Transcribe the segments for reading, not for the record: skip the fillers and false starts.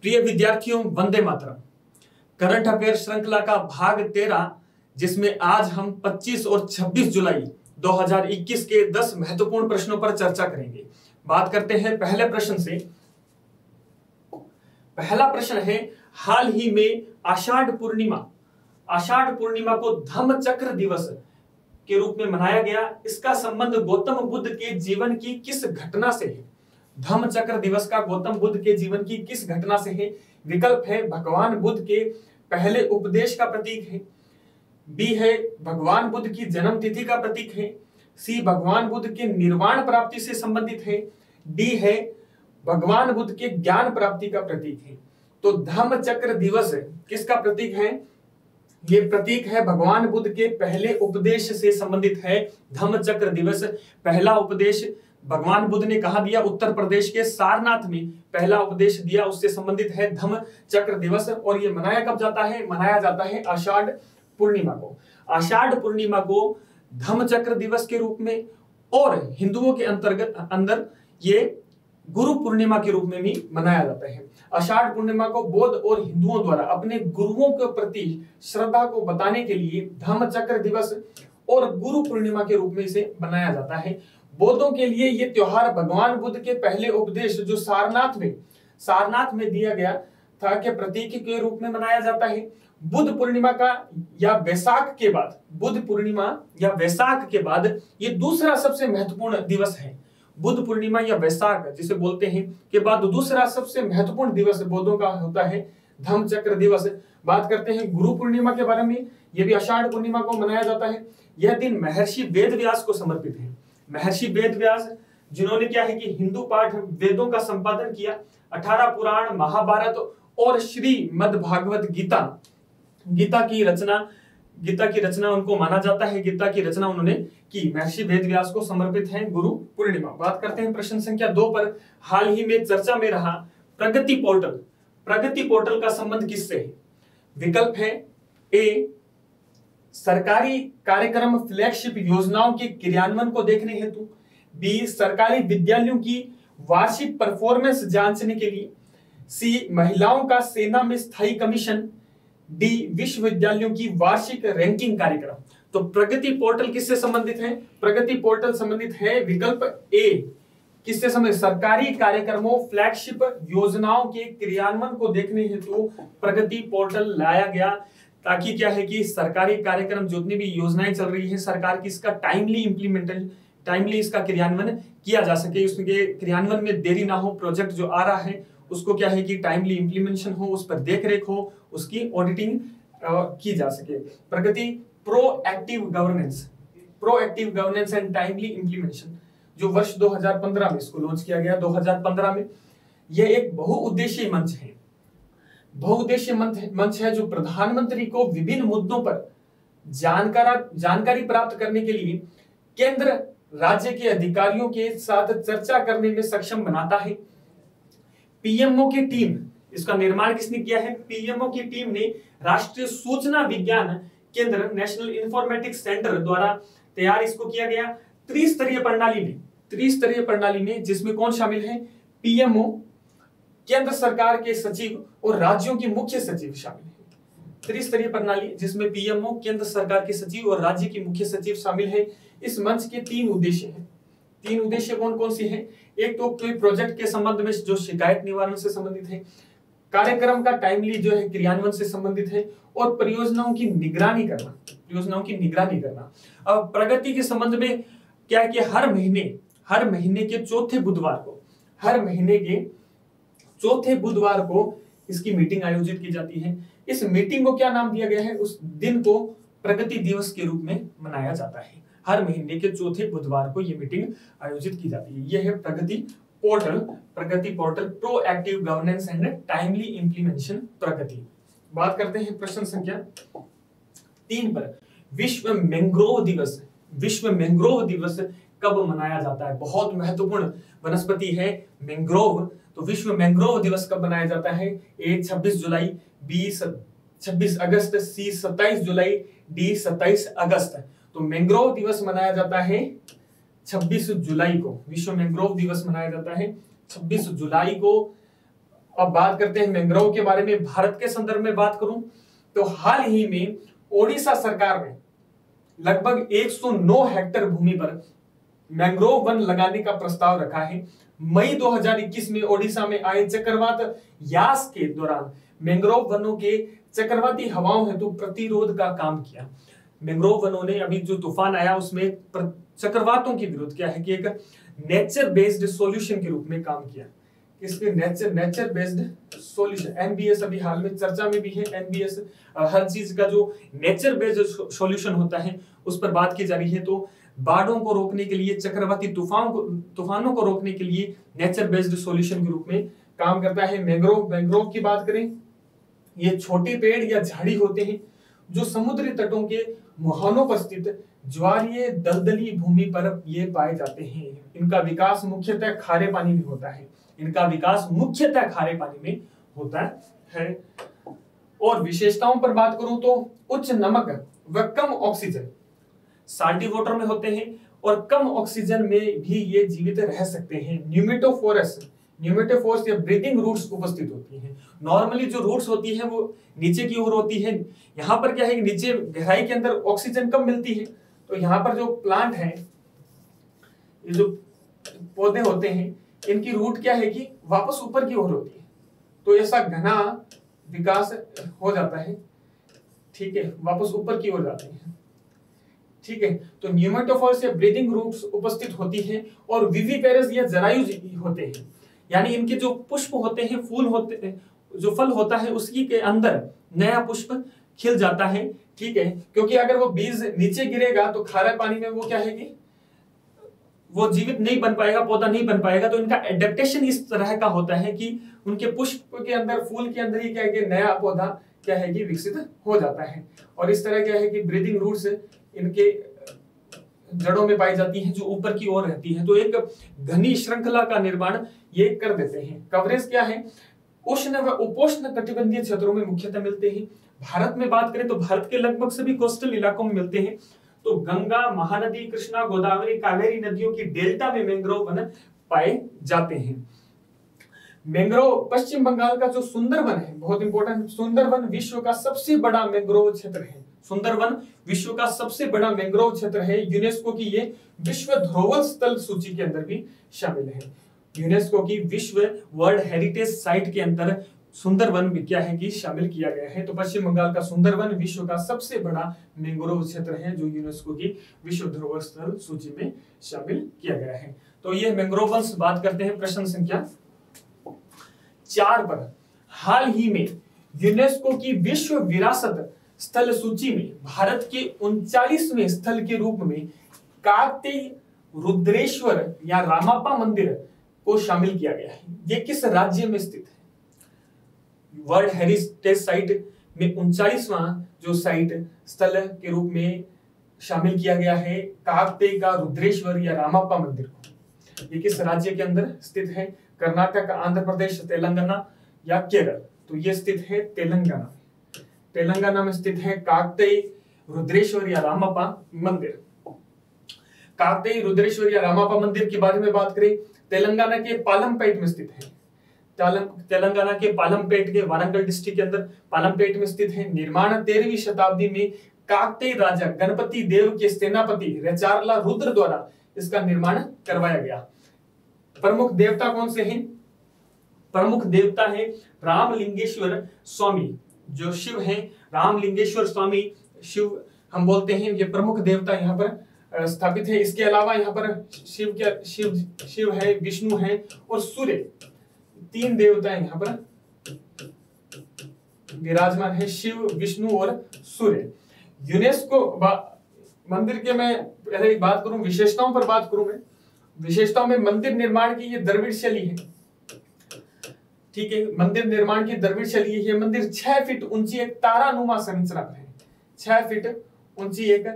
प्रिय विद्यार्थियों, Vande Mataram. Current affair श्रृंखला का भाग 13, जिसमें आज हम 25 और 26 जुलाई 2021 के 10 महत्वपूर्ण प्रश्नों पर चर्चा करेंगे। बात करते हैं पहले प्रश्न से। पहला प्रश्न है, हाल ही में आषाढ़ पूर्णिमा को धम्म चक्र दिवस के रूप में मनाया गया। इसका संबंध गौतम बुद्ध के जीवन की किस घटना से है? धम्म चक्र दिवस का गौतम बुद्ध के जीवन की किस घटना से है? विकल्प है भगवान बुद्ध के पहले उपदेश का प्रतीक है, बी है भगवान बुद्ध की जन्म तिथि का प्रतीक है, सी भगवान बुद्ध के निर्वाण प्राप्ति से संबंधित है, डी है भगवान बुद्ध के ज्ञान प्राप्ति का प्रतीक है। तो धम्म चक्र दिवस किसका प्रतीक है? ये प्रतीक है भगवान बुद्ध के पहले उपदेश से संबंधित है। धम्म चक्र दिवस, पहला उपदेश भगवान बुद्ध ने कहा दिया? उत्तर प्रदेश के सारनाथ में पहला उपदेश दिया, उससे संबंधित है धम्म चक्र दिवस। और ये मनाया कब जाता है? मनाया जाता है आषाढ़ पूर्णिमा को। आषाढ़ पूर्णिमा को धम्म चक्र दिवस के रूप में और हिंदुओं के अंदर ये गुरु पूर्णिमा के रूप में भी मनाया जाता है। आषाढ़ पूर्णिमा को बौद्ध और हिंदुओं द्वारा अपने गुरुओं के प्रति श्रद्धा को बताने के लिए धम्म चक्र दिवस और गुरु पूर्णिमा के रूप में इसे मनाया जाता है। बौद्धों के लिए ये त्योहार भगवान बुद्ध के पहले उपदेश जो सारनाथ में दिया गया था के प्रतीक के रूप में मनाया जाता है। बुद्ध पूर्णिमा का या वैशाख के बाद, बुद्ध पूर्णिमा या वैशाख के बाद ये दूसरा सबसे महत्वपूर्ण दिवस है। बुद्ध पूर्णिमा या वैशाख जिसे बोलते हैं के बाद दूसरा सबसे महत्वपूर्ण दिवस बौद्धों का होता है धम्म चक्र दिवस। बात करते हैं गुरु पूर्णिमा के बारे में। यह भी आषाढ़ पूर्णिमा को मनाया जाता है। यह दिन महर्षि वेदव्यास को समर्पित है। महर्षि वेदव्यास जिन्होंने क्या है कि हिंदू पाठ वेदों का संपादन किया, 18 पुराण, महाभारत और श्रीमद् भागवत गीता की रचना उनको माना जाता है। गीता की रचना उन्होंने की, महर्षि वेदव्यास को समर्पित है गुरु पूर्णिमा। बात करते हैं प्रश्न संख्या 2 पर। हाल ही में चर्चा में रहा प्रगति पोर्टल का संबंध किससे है? विकल्प है ए सरकारी कार्यक्रम फ्लैगशिप योजनाओं के क्रियान्वयन को देखने हेतु, बी सरकारी विद्यालयों की वार्षिक परफॉर्मेंस जांचने के लिए, सी महिलाओं का सेना में स्थायी कमीशन, डी विश्वविद्यालयों की वार्षिक रैंकिंग कार्यक्रम। तो प्रगति पोर्टल किससे संबंधित है? प्रगति पोर्टल संबंधित है विकल्प ए किससे संबंधित? सरकारी कार्यक्रमों फ्लैगशिप योजनाओं के क्रियान्वयन को देखने हेतु प्रगति पोर्टल लाया गया, ताकि क्या है कि सरकारी कार्यक्रम जितनी भी योजनाएं चल रही है सरकार की, इसका टाइमली इसका क्रियान्वयन किया जा सके, उसके क्रियान्वयन में देरी ना हो, प्रोजेक्ट जो आ रहा है उसको क्या है कि टाइमली इंप्लीमेंटेशन हो, उस पर देखरेख हो, उसकी ऑडिटिंग की जा सके। Pragati proactive governance and timely implementation जो वर्ष 2015 में इसको लॉन्च किया गया। 2015 में यह एक बहुउद्देशीय मंच है जो प्रधानमंत्री को विभिन्न मुद्दों पर जानकारी प्राप्त करने के लिए केंद्र राज्य के अधिकारियों के साथ चर्चा करने में सक्षम बनाता है। पीएमओ की टीम, इसका निर्माण किसने किया है? पीएमओ की टीम ने राष्ट्रीय सूचना विज्ञान केंद्र नेशनल इंफॉर्मेटिक्स सेंटर द्वारा तैयार इसको किया गया। त्रिस्तरीय प्रणाली में जिसमें कौन शामिल है? पीएमओ, केंद्र सरकार के सचिव और राज्यों के मुख्य सचिव शामिल है। त्रिस्तरीय प्रणाली जिसमें पीएमओ, केंद्र सरकार के सचिव और राज्य के मुख्य सचिव शामिल है। इस मंच के 3 उद्देश्य हैं। 3 उद्देश्य कौन से हैं? एक तो कोई प्रोजेक्ट के संबंध में जो शिकायत निवारण से संबंधित है, कार्यक्रम का टाइमली जो है क्रियान्वयन से संबंधित है, और परियोजनाओं की निगरानी करना। अब प्रगति के संबंध में क्या है कि हर महीने के चौथे बुधवार को इसकी मीटिंग आयोजित की जाती है। इस मीटिंग को क्या नाम दिया गया है? उस दिन को प्रगति दिवस के रूप में मनाया जाता है। हर महीने के चौथे बुधवार को यह मीटिंग आयोजित की जाती है। यह है Pragati portal proactive governance and timely implementation Pragati. बात करते हैं प्रश्न संख्या 3 पर। विश्व मैंग्रोव दिवस कब मनाया जाता है? बहुत महत्वपूर्ण वनस्पति है मैंग्रोव। तो विश्व मैंग्रोव दिवस कब मनाया जाता है? ए 26 जुलाई, बी 26 अगस्त, सी 27 जुलाई, डी 27 अगस्त। तो मैंग्रोव दिवस मनाया जाता है 26 जुलाई को। विश्व मैंग्रोव दिवस मनाया जाता है 26 जुलाई को। अब बात करते हैं मैंग्रोव के बारे में। भारत के संदर्भ में बात करूं तो हाल ही में ओडिशा सरकार ने लगभग 109 हेक्टेयर भूमि पर मैंग्रोव वन लगाने का प्रस्ताव रखा है। मई 2021 में ओडिशा में आए चक्रवात यास के दौरान मैंग्रोव वनों के चक्रवाती हवाओं हेतु प्रतिरोध का काम किया। मैंग्रोव वनों ने अभी जो तूफान आया उसमें चक्रवातों के विरुद्ध क्या है कि एक नेचर बेस्ड सॉल्यूशन के रूप में काम किया। इसके नेचर बेस्ड सॉल्यूशन, एनबीएस अभी हाल में चर्चा में भी है। एनबीएस हर चीज का जो नेचर बेस्ड सॉल्यूशन होता है उस पर बात की जा रही है। तो बाढ़ों को रोकने के लिए, चक्रवाती तूफानों को रोकने के लिए नेचर बेस्ड सॉल्यूशन के रूप में काम करता है मैंग्रोव की बात करें, ये छोटे पेड़ या झाड़ी होते हैं जो समुद्री तटों के मुहानों पर स्थित ज्वारीय दलदली भूमि पर ये पाए जाते हैं। इनका विकास मुख्यतः खारे पानी में होता है। और विशेषताओं पर बात करूं तो उच्च नमक व कम ऑक्सीजन, साल्टी वाटर में होते हैं और कम ऑक्सीजन में भी ये जीवित रह सकते हैं। न्यूमेटोफोरस या ब्रीदिंग रूट्स उपस्थित होती हैं। नॉर्मली जो रूट्स होती है वो नीचे की ओर होती है, यहाँ पर क्या है कि नीचे गहराई के अंदर ऑक्सीजन कम मिलती है, तो यहाँ पर जो प्लांट है, ये जो पौधे होते हैं, इनकी रूट क्या है कि वापस ऊपर की ओर होती है, तो ऐसा घना विकास हो जाता है। ठीक है, वापस ऊपर की ओर जाते हैं। ठीक है, तो न्यूमेटोफोर्स या ब्रीदिंग रूट्स उपस्थित होती हैं और विविपेरस या जरायु होते हैं, यानी इनके जो पुष्प होते हैं, फूल होते हैं, जो फल होता है उसकी के अंदर नया पुष्प खिल जाता है। ठीक है, क्योंकि अगर वो बीज नीचे गिरेगा तो खारे पानी में वो क्या है कि वो जीवित नहीं बन पाएगा, पौधा नहीं बन पाएगा। तो इनका एडेप्टेशन इस तरह का होता है कि उनके पुष्प के अंदर, फूल के अंदर ही क्या है कि नया पौधा क्या है कि विकसित हो जाता है। और इस तरह क्या है कि ब्रीदिंग रूट्स इनके जड़ों में पाई जाती हैं जो ऊपर की ओर रहती हैं, तो एक घनी श्रृंखला का निर्माण ये कर देते हैं। कवरेज क्या है, उष्ण व उपोष्ण कटिबंधीय क्षेत्रों में मुख्यतः मिलते हैं। भारत में बात करें तो भारत के लगभग सभी कोस्टल इलाकों में मिलते हैं। तो गंगा, महानदी, कृष्णा, गोदावरी, कावेरी नदियों की डेल्टा में मैंग्रोव वन पाए जाते हैं। मैंग्रोव, पश्चिम बंगाल का जो सुंदरवन है, बहुत इंपॉर्टेंट, सुंदरवन विश्व का सबसे बड़ा मैंग्रोव क्षेत्र है। सुंदरवन विश्व का सबसे बड़ा मैंग्रोव क्षेत्र है। यूनेस्को की ये विश्व धरोहर स्थल सूची के अंदर भी शामिल है। यूनेस्को की विश्व वर्ल्ड हेरिटेज साइट के अंदर सुंदरवन भी क्या है कि शामिल किया गया है। तो पश्चिम बंगाल का सुंदरवन विश्व का सबसे बड़ा मैंग्रोव क्षेत्र है जो यूनेस्को की विश्व धरोहर स्थल सूची में शामिल किया गया है। तो ये मैंग्रोव वंश बात करते हैं। प्रश्न संख्या 4 पर, हाल ही में यूनेस्को की विश्व विरासत स्थल सूची में भारत के 39वें स्थल के रूप में काकतीय रुद्रेश्वर या रामापा मंदिर को शामिल किया गया है। ये किस राज्य में स्थित है? वर्ल्ड हेरिटेज साइट में 39वां जो साइट स्थल के रूप में शामिल किया गया है काकतीय का रुद्रेश्वर या रामापा मंदिर को। ये किस राज्य के अंदर स्थित है? कर्नाटक, आंध्र प्रदेश, तेलंगाना या केरल? तो ये स्थित है तेलंगाना। तेलंगाना में स्थित है काकतीय रुद्रेश्वर या रामापा मंदिर। काकतीय रुद्रेश्वर या रामापा मंदिर के बारे में बात करें, तेलंगाना के पालमपेट में स्थित है। तेलंगाना के पालमपेट के वारंगल डिस्ट्रिक्ट के अंदर पालमपेट में स्थित है। निर्माण 13वीं शताब्दी में काकतीय राजा गणपति देव के सेनापति रेचारला रुद्र द्वारा इसका निर्माण करवाया गया। प्रमुख देवता कौन से हैं? प्रमुख देवता है रामलिंगेश्वर स्वामी, जो शिव हैं। रामलिंगेश्वर स्वामी शिव हम बोलते हैं, ये प्रमुख देवता यहाँ पर स्थापित है। इसके अलावा यहाँ पर शिव है, विष्णु है और सूर्य, 3 देवता यहाँ पर विराजमान है, शिव, विष्णु और सूर्य। यूनेस्को मंदिर के मैं पहले बात करूं, विशेषताओं पर बात करूं मैं। विशेषताओं में मंदिर निर्माण की ये द्रविड़ शैली है। ठीक है, मंदिर निर्माण की द्रविड़ शैली है। ये मंदिर 6 फीट ऊंची एक तारानुमा संरचना पर है। 6 फीट ऊंची एक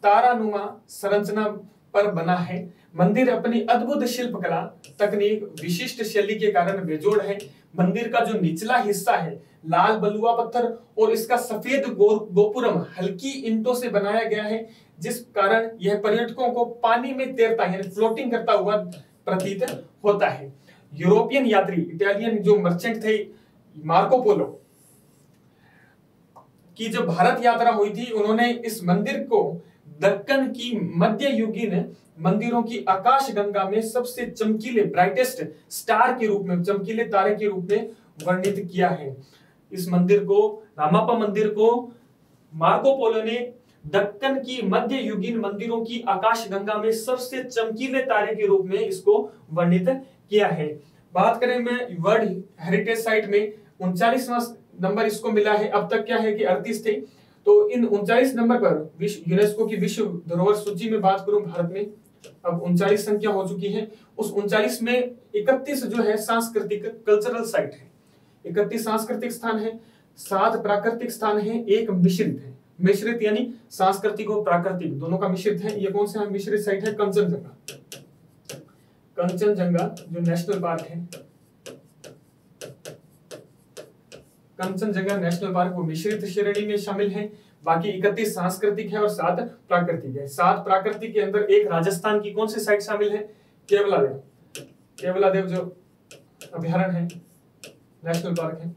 तारानुमा संरचना पर बना है। मंदिर अपनी अद्भुत शिल्पकला, तकनीक, विशिष्ट शैली के कारण बेजोड़ है। मंदिर का जो निचला हिस्सा है लाल बलुआ पत्थर और इसका सफेद गोपुरम हल्की ईंटों से बनाया गया है, जिस कारण यह पर्यटकों को पानी में तैरता यानी फ्लोटिंग करता हुआ प्रतीत होता है। यूरोपियन यात्री, इटालियन जो मर्चेंट थे मार्को पोलो की जब भारत यात्रा हुई थी, उन्होंने इस मंदिर को दक्कन की मध्ययुगीन मंदिरों की आकाश गंगा में सबसे चमकीले ब्राइटेस्ट स्टार के रूप में, चमकीले तारे के रूप में वर्णित किया है। इस मंदिर को, रामाप्पा मंदिर को मार्को पोलो ने दक्कन की मध्ययुगीन मंदिरों की आकाश गंगा में सबसे चमकीले तारे के रूप में इसको वर्णित किया है। बात करें मैं वर्ल्ड हेरिटेज साइट में 39वां नंबर इसको मिला है। अब तक क्या है कि 38 थे, तो इन 39 नंबर पर यूनेस्को की विश्व धरोहर सूची में बात करूं भारत में अब 39 संख्या हो चुकी है। उस 39 में 31 जो है सांस्कृतिक कल्चरल साइट है, 31 सांस्कृतिक स्थान है, 7 प्राकृतिक स्थान है, 1 मिश्रित है। मिश्रित यानी सांस्कृतिक और प्राकृतिक दोनों का मिश्रित है। ये कौन सा मिश्रित साइट है? कंचनजंगा, कंचनजंगा जो नेशनल पार्क है, कंचनजंगा नेशनल पार्क वो मिश्रित श्रेणी में शामिल है। बाकी 31 सांस्कृतिक है और 7 प्राकृतिक है। 7 प्राकृतिक के अंदर एक राजस्थान की कौन सी साइट शामिल है? केवलादेव, केवलादेव जो अभयारण्य है, नेशनल पार्क है,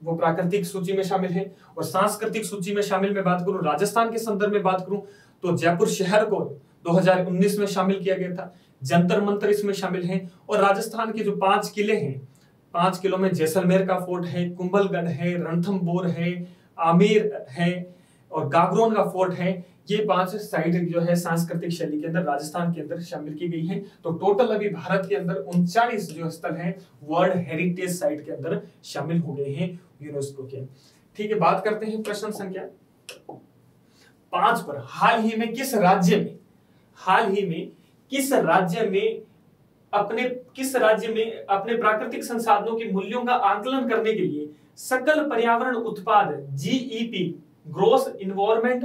वो प्राकृतिक सूची में शामिल है। और सांस्कृतिक सूची में शामिल में बात करूं, राजस्थान के संदर्भ में बात करूं तो जयपुर शहर को 2019 में शामिल किया गया था। जंतर मंतर इसमें शामिल है। और राजस्थान के जो 5 किले हैं, 5 किलों में जैसलमेर का फोर्ट है, कुंभलगढ़ है, रणथंभौर है, आमेर है और गागरोन का फोर्ट है। ये 5 साइट जो है सांस्कृतिक शैली के अंदर राजस्थान के अंदर शामिल की गई है। तो टोटल अभी भारत के अंदर 39 जो स्थल हैं वर्ल्ड हेरिटेज साइट के अंदर शामिल हो गए हैं यूनेस्को के। ठीक है, बात करते हैं प्रश्न संख्या 5 पर। हाल ही में किस राज्य में अपने प्राकृतिक संसाधनों के मूल्यों का आकलन करने के लिए सकल पर्यावरण उत्पाद जीईपी ग्रॉस इन्वायरमेंट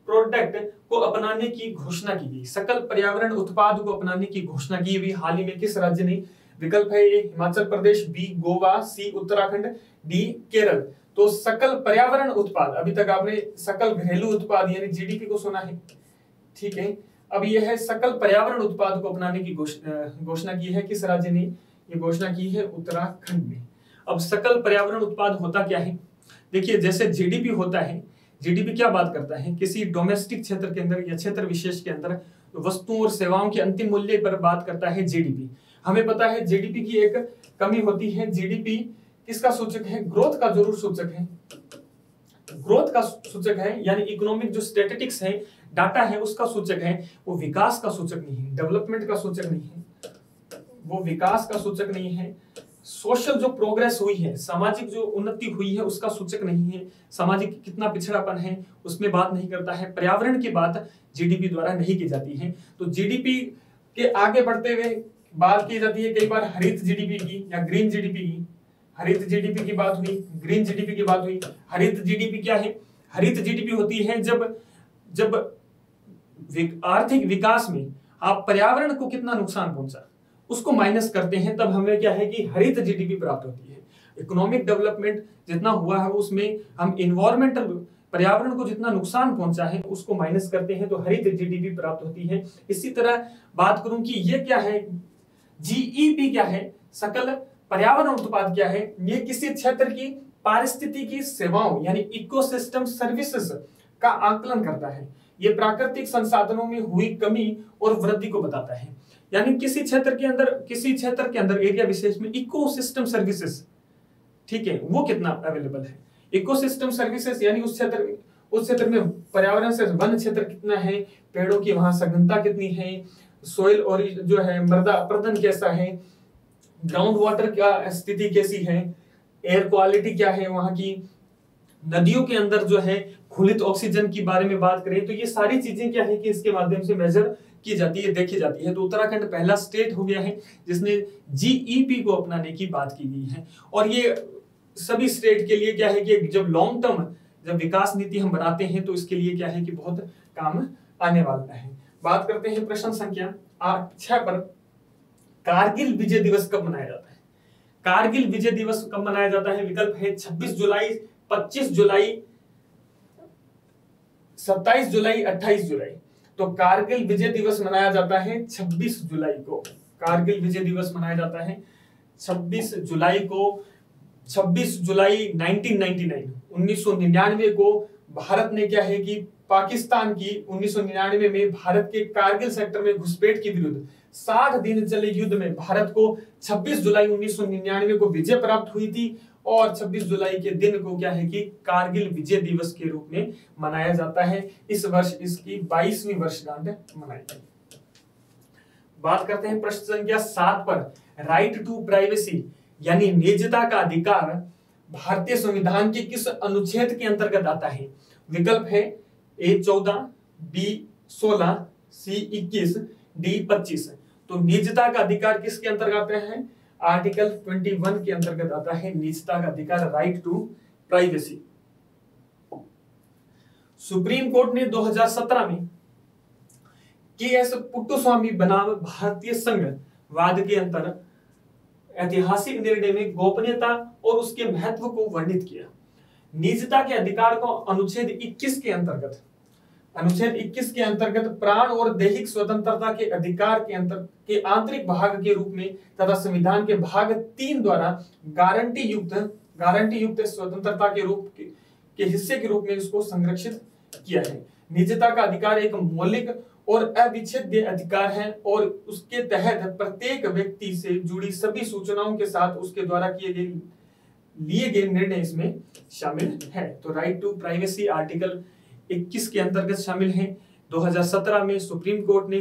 प्रोडक्ट को अपनाने की घोषणा की गई। सकल पर्यावरण उत्पाद को अपनाने की घोषणा की हुई हाल ही में किस राज्य ने? विकल्प है ए हिमाचल प्रदेश, बी गोवा, सी उत्तराखंड, डी केरल। तो सकल पर्यावरण उत्पाद, अभी तक आपने सकल घरेलू उत्पाद यानी जीडीपी को सुना है, ठीक है। अब यह है सकल पर्यावरण उत्पाद को अपनाने की घोषणा की है किस राज्य ने? ये घोषणा की है उत्तराखंड ने। अब सकल पर्यावरण उत्पाद होता क्या है? देखिए, जैसे जीडीपी होता है, जीडीपी क्या बात करता है? किसी डोमेस्टिक क्षेत्र के अंदर या क्षेत्र विशेष के अंदर वस्तुओं और सेवाओं के अंतिम मूल्य पर बात करता है जीडीपी। हमें पता है जीडीपी की एक कमी होती है। जीडीपी किसका सूचक है? ग्रोथ का जरूर सूचक है, ग्रोथ का सूचक है, यानी इकोनॉमिक जो स्टैटिस्टिक्स है, डाटा है, उसका सूचक है। वो विकास का सूचक नहीं है, डेवलपमेंट का सूचक नहीं है, वो विकास का सूचक नहीं है। सोशल जो प्रोग्रेस हुई है, सामाजिक जो उन्नति हुई है, उसका सूचक नहीं है। सामाजिक कितना पिछड़ापन है उसमें बात नहीं करता है। पर्यावरण की बात जीडीपी द्वारा नहीं की जाती है। तो जीडीपी के आगे बढ़ते हुए बात की जाती है कई बार हरित जीडीपी की या ग्रीन जीडीपी की। हरित जीडीपी की बात हुई, ग्रीन जीडीपी की बात हुई। हरित जीडीपी क्या है? हरित जीडीपी होती है जब आर्थिक विकास में आप पर्यावरण को कितना नुकसान पहुंचा उसको माइनस करते हैं, तब हमें क्या है कि हरित जीडीपी प्राप्त होती है। इकोनॉमिक डेवलपमेंट जितना हुआ है उसमें हम इन्वायरमेंटल पर्यावरण को जितना नुकसान पहुंचा है उसको माइनस करते हैं, तो हरित जीडीपी प्राप्त होती है। इसी तरह बात करूं कि ये क्या है, जीईपी क्या है, सकल पर्यावरण उत्पाद क्या है? ये किसी क्षेत्र की पारिस्थितिकी सेवाओं यानी इकोसिस्टम सर्विसेज का आकलन करता है। ये प्राकृतिक संसाधनों में हुई कमी और वृद्धि को बताता है। यानी किसी क्षेत्र के अंदर एरिया विशेष में इकोसिस्टम सर्विसेज, ठीक है, वो कितना अवेलेबल है। इकोसिस्टम सर्विसेज यानी उस क्षेत्र में पर्यावरण से वन क्षेत्र कितना है, पेड़ों की वहां सघनता कितनी है, सोइल और जो है मृदा अपरदन कैसा है, ग्राउंड वाटर का स्थिति कैसी है, एयर क्वालिटी क्या है वहां की, नदियों के अंदर जो है खुलित ऑक्सीजन की बारे में बात करें तो ये सारी चीजें क्या है कि इसके माध्यम से मेजर की जाती है, देखी जाती है। तो उत्तराखंड पहला स्टेट हो गया है जिसने जीईपी को अपनाने की बात की गई है। और ये सभी स्टेट के लिए क्या है कि जब लॉन्ग टर्म जब विकास नीति हम बनाते हैं तो इसके लिए क्या है कि बहुत काम आने वाला है। बात करते हैं प्रश्न संख्या 6 पर। कारगिल विजय दिवस कब मनाया जाता है? कारगिल विजय दिवस कब मनाया जाता है? विकल्प है 26 जुलाई, 25 जुलाई, 27 जुलाई, 28 जुलाई। तो कारगिल विजय दिवस मनाया जाता है 26 जुलाई को। कारगिल विजय दिवस मनाया जाता है 26 जुलाई को। 26 जुलाई 1999 को भारत ने क्या है कि पाकिस्तान की 1999 में भारत के कारगिल सेक्टर में घुसपैठ के विरुद्ध 60 दिन चले युद्ध में भारत को 26 जुलाई 1999 को विजय प्राप्त हुई थी और 26 जुलाई के दिन को क्या है कि कारगिल विजय दिवस के रूप में मनाया जाता है। इस वर्ष इसकी 22वीं वर्षगांठ मनाई गई। बात करते हैं प्रश्न संख्या 7 पर, राइट टू प्राइवेसी यानी निजता का अधिकार भारतीय संविधान के किस अनुच्छेद के अंतर्गत आता है? विकल्प है ए 14, बी 16, सी 21, डी 25। तो निजता का अधिकार किसके अंतर्गत आता है? आर्टिकल 21 के अंतर्गत आता है निजता का अधिकार, right to privacy. Supreme court ने 2017 में के.एस. पुट्टुस्वामी बनाम भारतीय संघवाद के अंतर ऐतिहासिक निर्णय में गोपनीयता और उसके महत्व को वर्णित किया। निजता के अधिकार को अनुच्छेद 21 के अंतर्गत प्राण और दैहिक स्वतंत्रता के अधिकार के आंतरिक भाग के रूप में तथा संविधान के भाग 3 द्वारा गारंटी युक्त स्वतंत्रता के हिस्से के रूप में इसको संरक्षित किया है। निजता का अधिकार एक मौलिक और अविच्छेद्य अधिकार है और उसके तहत प्रत्येक व्यक्ति से जुड़ी सभी सूचनाओं के साथ उसके द्वारा लिए गए निर्णय इसमें शामिल है। तो राइट टू प्राइवेसी आर्टिकल 21 के अंतर्गत शामिल है। 2017 में सुप्रीम कोर्ट ने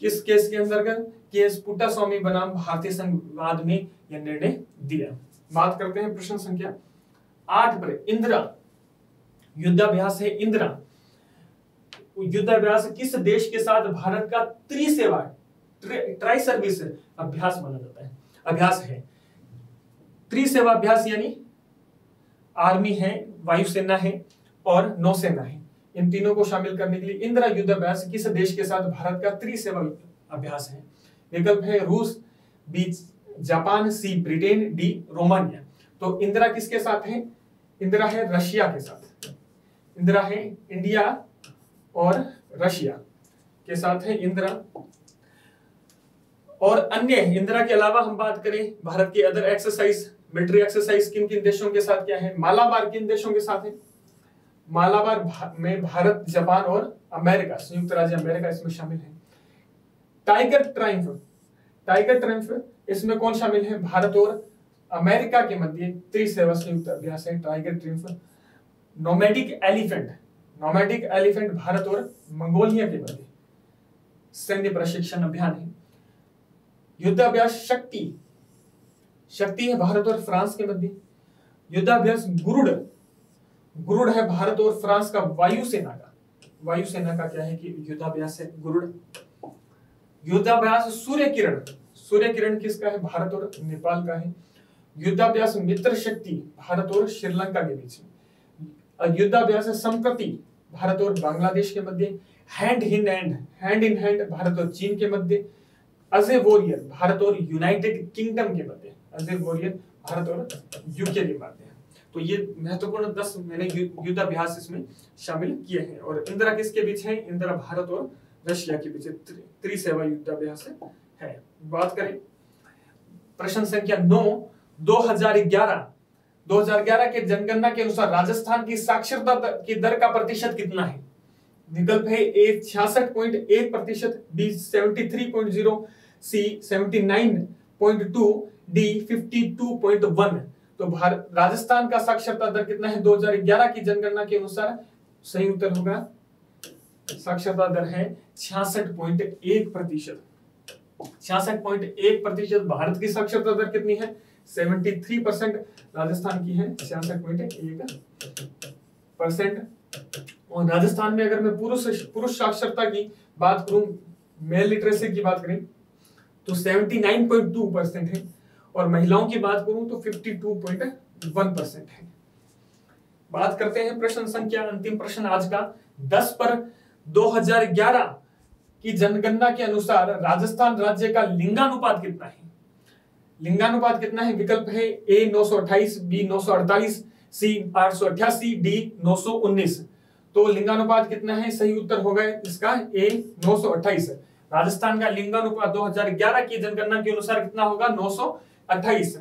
किस केस के अंतर्गत? केस पुट्टास्वामी बनाम भारतीय संघवाद में यह निर्णय दिया। बात करते हैं प्रश्न संख्या 8 पर, इंदिरा युद्धाभ्यास है। इंदिरा युद्धाभ्यास किस देश के साथ भारत का त्रिसेवा ट्राई सर्विस अभ्यास माना जाता है? अभ्यास है त्रिसेवा अभ्यास, यानी आर्मी है, वायुसेना है और नौसेना है। इन तीनों को शामिल करने के लिए इंदिरा युद्धाभ्यास किस देश के साथ भारत का त्रिसेवा अभ्यास है? विकल्प है रूस, बी जापान, सी ब्रिटेन, डी रोमानिया। तो इंदिरा किसके साथ है? इंदिरा है रशिया के साथ। इंदिरा है इंडिया और रशिया के साथ है इंदिरा। और अन्य इंदिरा के अलावा हम बात करें भारत के अदर एक्सरसाइज, मिलिट्री एक्सरसाइज किन किन देशों के साथ क्या है? मालाबार किन देशों के साथ है? मालाबार में भारत, जापान और अमेरिका, संयुक्त राज्य अमेरिका इसमें शामिल है। टाइगर ट्रायम्फ इसमें कौन शामिल है? भारत और अमेरिका के मध्य त्रिसेवा संयुक्त अभ्यास है tiger Triumph. Nomadic elephant Bharat और मंगोलिया के मध्य सैन्य प्रशिक्षण अभियान है। युद्धाभ्यास शक्ति है भारत और फ्रांस के मध्य। युद्धाभ्यास गुरुड़ है भारत और फ्रांस का वायुसेना का क्या है कि युद्धाभ्यास है गुरुड़। युद्धाभ्यास सूर्य किरण किसका है? भारत और नेपाल का है। युद्धाभ्यास मित्र शक्ति भारत और श्रीलंका के बीच में। युद्धाभ्यास संप्रति भारत और बांग्लादेश के मध्य। हैंड इन हैंड भारत और चीन के मध्य। अजय वॉरियर भारत और यूनाइटेड किंगडम के मध्य। अजय वॉरियर भारत और यूके के मध्य। तो ये महत्वपूर्ण 10 मैंने युद्धाभ्यास इसमें शामिल किए हैं। और इंदिरा किसके बीच है? इंदिरा भारत और रशिया के बीच त्रिसेवा युद्धाभ्यास है। बात करें प्रश्न संख्या 9, 2011 के जनगणना के अनुसार राजस्थान की साक्षरता की दर का प्रतिशत कितना है? विकल्प है ए 66.1%, बी 73.0, सी 79.2, डी 52.1। तो राजस्थान का साक्षरता दर कितना है 2011 की जनगणना के अनुसार? सही उत्तर होगा साक्षरता दर है 66.1%। 66.1% भारत की साक्षरता दर कितनी है? 73%। राजस्थान की है 66.1%। और राजस्थान में अगर मैं पुरुष साक्षरता की बात करूं, मेल लिटरेसी की बात करें तो 79.2% है और महिलाओं की बात करूं तो 52.1% है। बात करते हैं प्रश्न संख्या, अंतिम प्रश्न आज का 10 पर, 2011 की जनगणना के अनुसार राजस्थान राज्य का लिंगानुपात कितना है? विकल्प है ए 928, बी 948, सी 888, डी 919। तो लिंगानुपात कितना है? सही उत्तर होगा इसका ए 928। राजस्थान का लिंगानुपात 2011 की जनगणना के अनुसार कितना होगा? 928।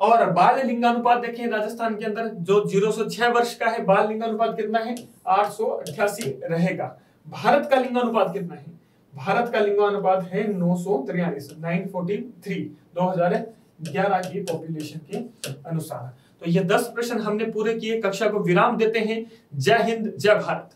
और बाल लिंगानुपात देखें राजस्थान के अंदर जो 0 से 6 वर्ष का है, बाल लिंगानुपात कितना है? 888 रहेगा। भारत का लिंगानुपात कितना है? भारत का लिंगानुपात है 943, 943 2011 की पॉपुलेशन के अनुसार। तो ये 10 प्रश्न हमने पूरे किए। कक्षा को विराम देते हैं। जय हिंद, जय भारत।